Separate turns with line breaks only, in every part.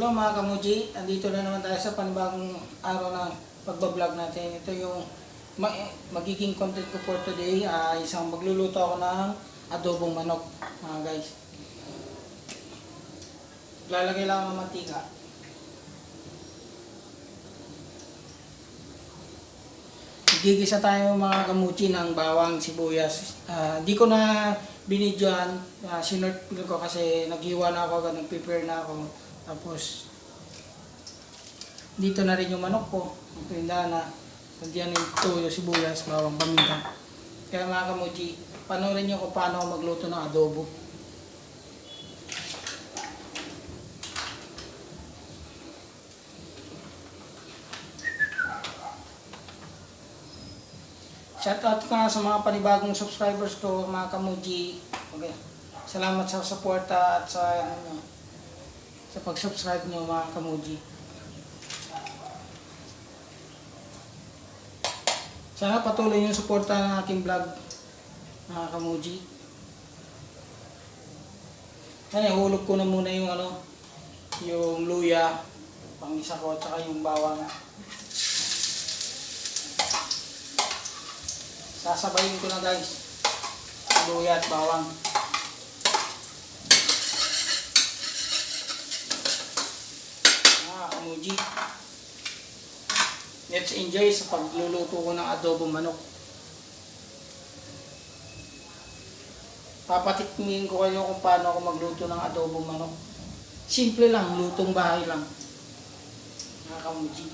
Yo mga kamuji, andito na naman tayo sa panibagong araw na pagbablog natin. Ito yung magiging content ko for today. Isang magluluto ako ng adobong manok mga guys. Lalagay lang ng mantika. Gigisa tayo mga kamuji ng bawang, sibuyas. Di ko na binidyoan, sinort ko kasi naghiwa na ako, nag-prepare na ako. Tapos, dito na rin yung manok ko. Ito yung dana. Nandiyan yung toyo, sibuyas, bawang, paminta. Kaya mga kamuji, panoorin nyo kung paano ako magluto ng adobo. Shoutout nga sa mga panibagong subscribers ko, mga kamuji. Okay. Salamat sa suporta at sa pag-subscribe nyo mga kamuji. Sana patuloy yung suporta ng aking vlog mga kamuji. Kaya hulog ko na muna yung yung luya, pang-isa ko, at saka yung bawang. Sasabayin ko na guys, luya at bawang. Kamuji, let's enjoy sa pagluluto ko ng adobong manok. Papatikmin ko kayo kung paano ako magluto ng adobong manok. Simple lang, lutong bahay lang mga kamuji.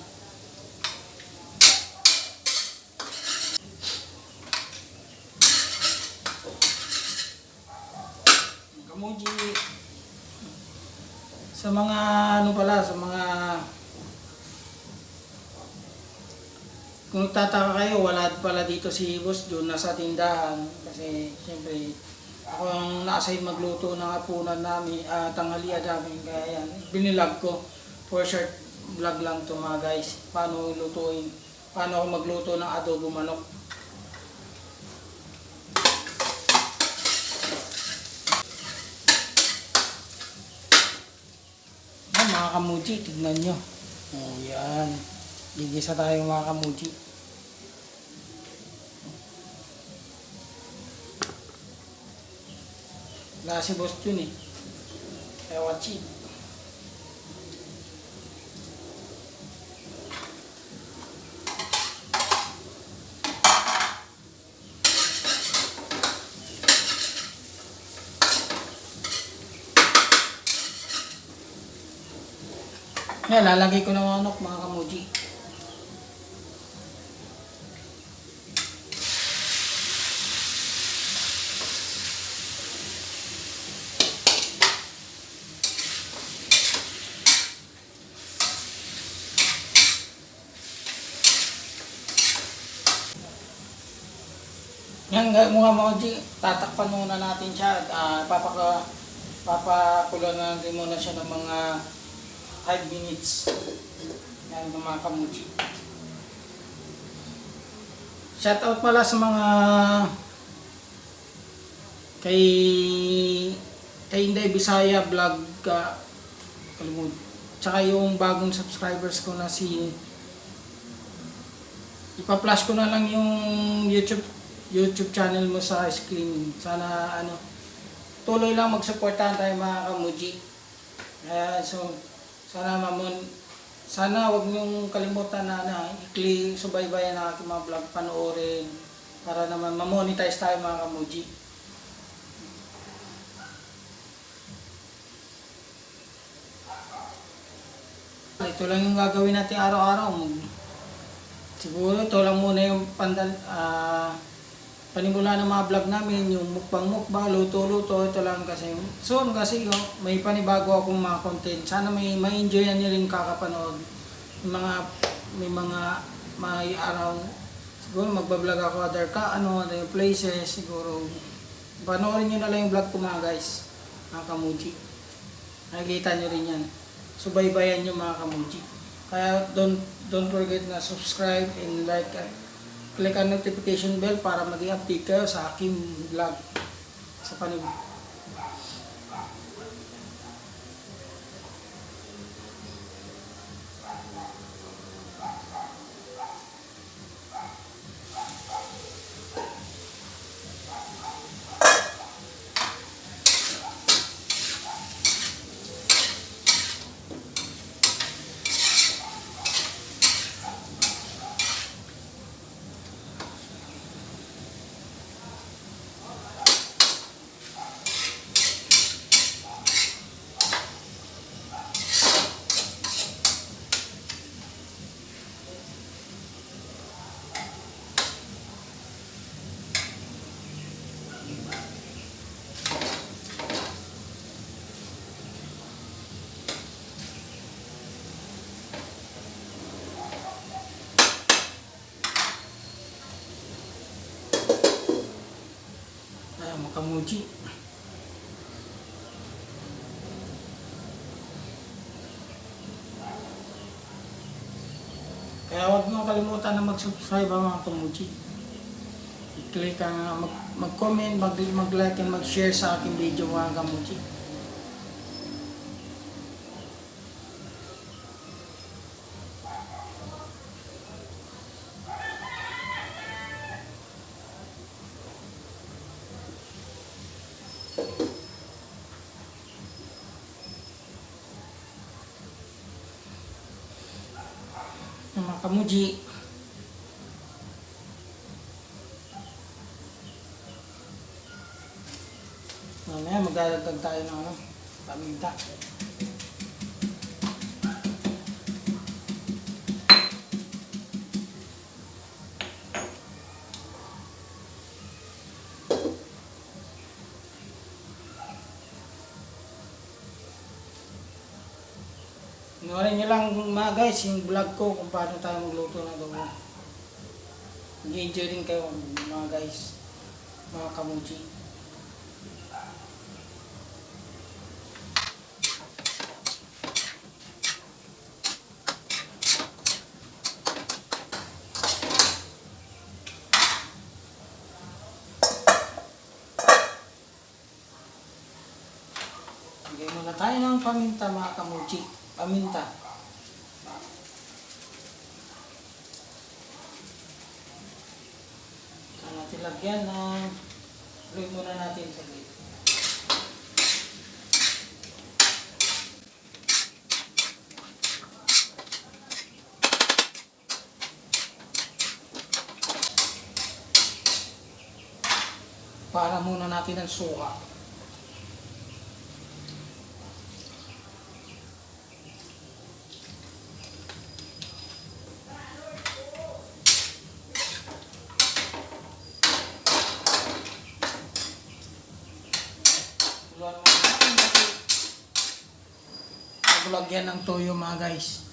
Kamuji, sa mga sa mga kung nagtataka kayo, wala pala dito si Boss Jun, nasa tindahan kasi siyempre ako ang na-assign magluto ng hapunan namin, tanghalian namin, kaya yan, binilag ko. For short vlog lang to mga guys, paano ako magluto ng adobo manok. Mga kamuji, tignan nyo. Oh, yan. Gigisa tayo mga kamuji. Wala si Boss Jun eh. Kaya watch it. Yan, lalagay ko ng manok mga kamuji. Yan mga kamuji, tatakpan muna natin siya. Papakulo na natin muna siya ng mga 5 minutes. Yan mga kamuji. Shoutout pala sa mga kay Inday Bisaya vlog tsaka yung bagong subscribers ko na ipa-flash ko na lang yung YouTube channel mo sa screen. Sana tuloy lang magsuportahan tayo mga kamuji. Sana wag niyong kalimutan na i-click, subaybayan ang aking mga vlog, panoorin para naman ma-monetize tayo mga kamuji. Ito lang yung gagawin natin araw-araw. Siguro ito lang muna yung panimula ng mga vlog namin, yung mukbang, luto-luto, ito lang kasi. So, kasi may panibago akong mga content. Sana may-enjoyan nyo rin kakapanood. May araw, siguro magbablog ako other places, siguro. Panoorin nyo na lang yung vlog ko mga guys, mga kamuji. Nakikita nyo rin yan. Subaybayan nyo mga kamuji. Kaya don't forget na subscribe and like at click ang notification bell para maging update kayo sa aking vlog sa panibag. kamuji. Kaya huwag mo kalimutan na mag-subscribe mga kamuji. I-click ang mag-comment, mag-like and mag-share sa aking video mga kamuji. Mga kamuji, mamaya magdadagdag tayo ng paminta. Panoorin nyo lang mga guys yung vlog ko kung paano tayo magluto ng adobo. Mag-enjoy din kayo mga guys, mga kamuji. Lagay muna tayo ng paminta mga kamuji. Paminta. Saan natin lagyan ng luin muna natin sa gilid. Para muna natin ang suka. Lagyan ng toyo mga guys.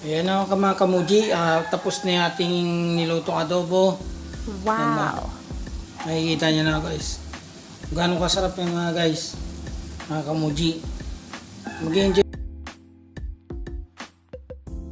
Ayan na mga kamuji, tapos na yung ating nilutong adobo.
Wow!
Makikita nyo na guys. Gano'ng kasarap yung mga guys, mga kamuji. Mag-enjoy.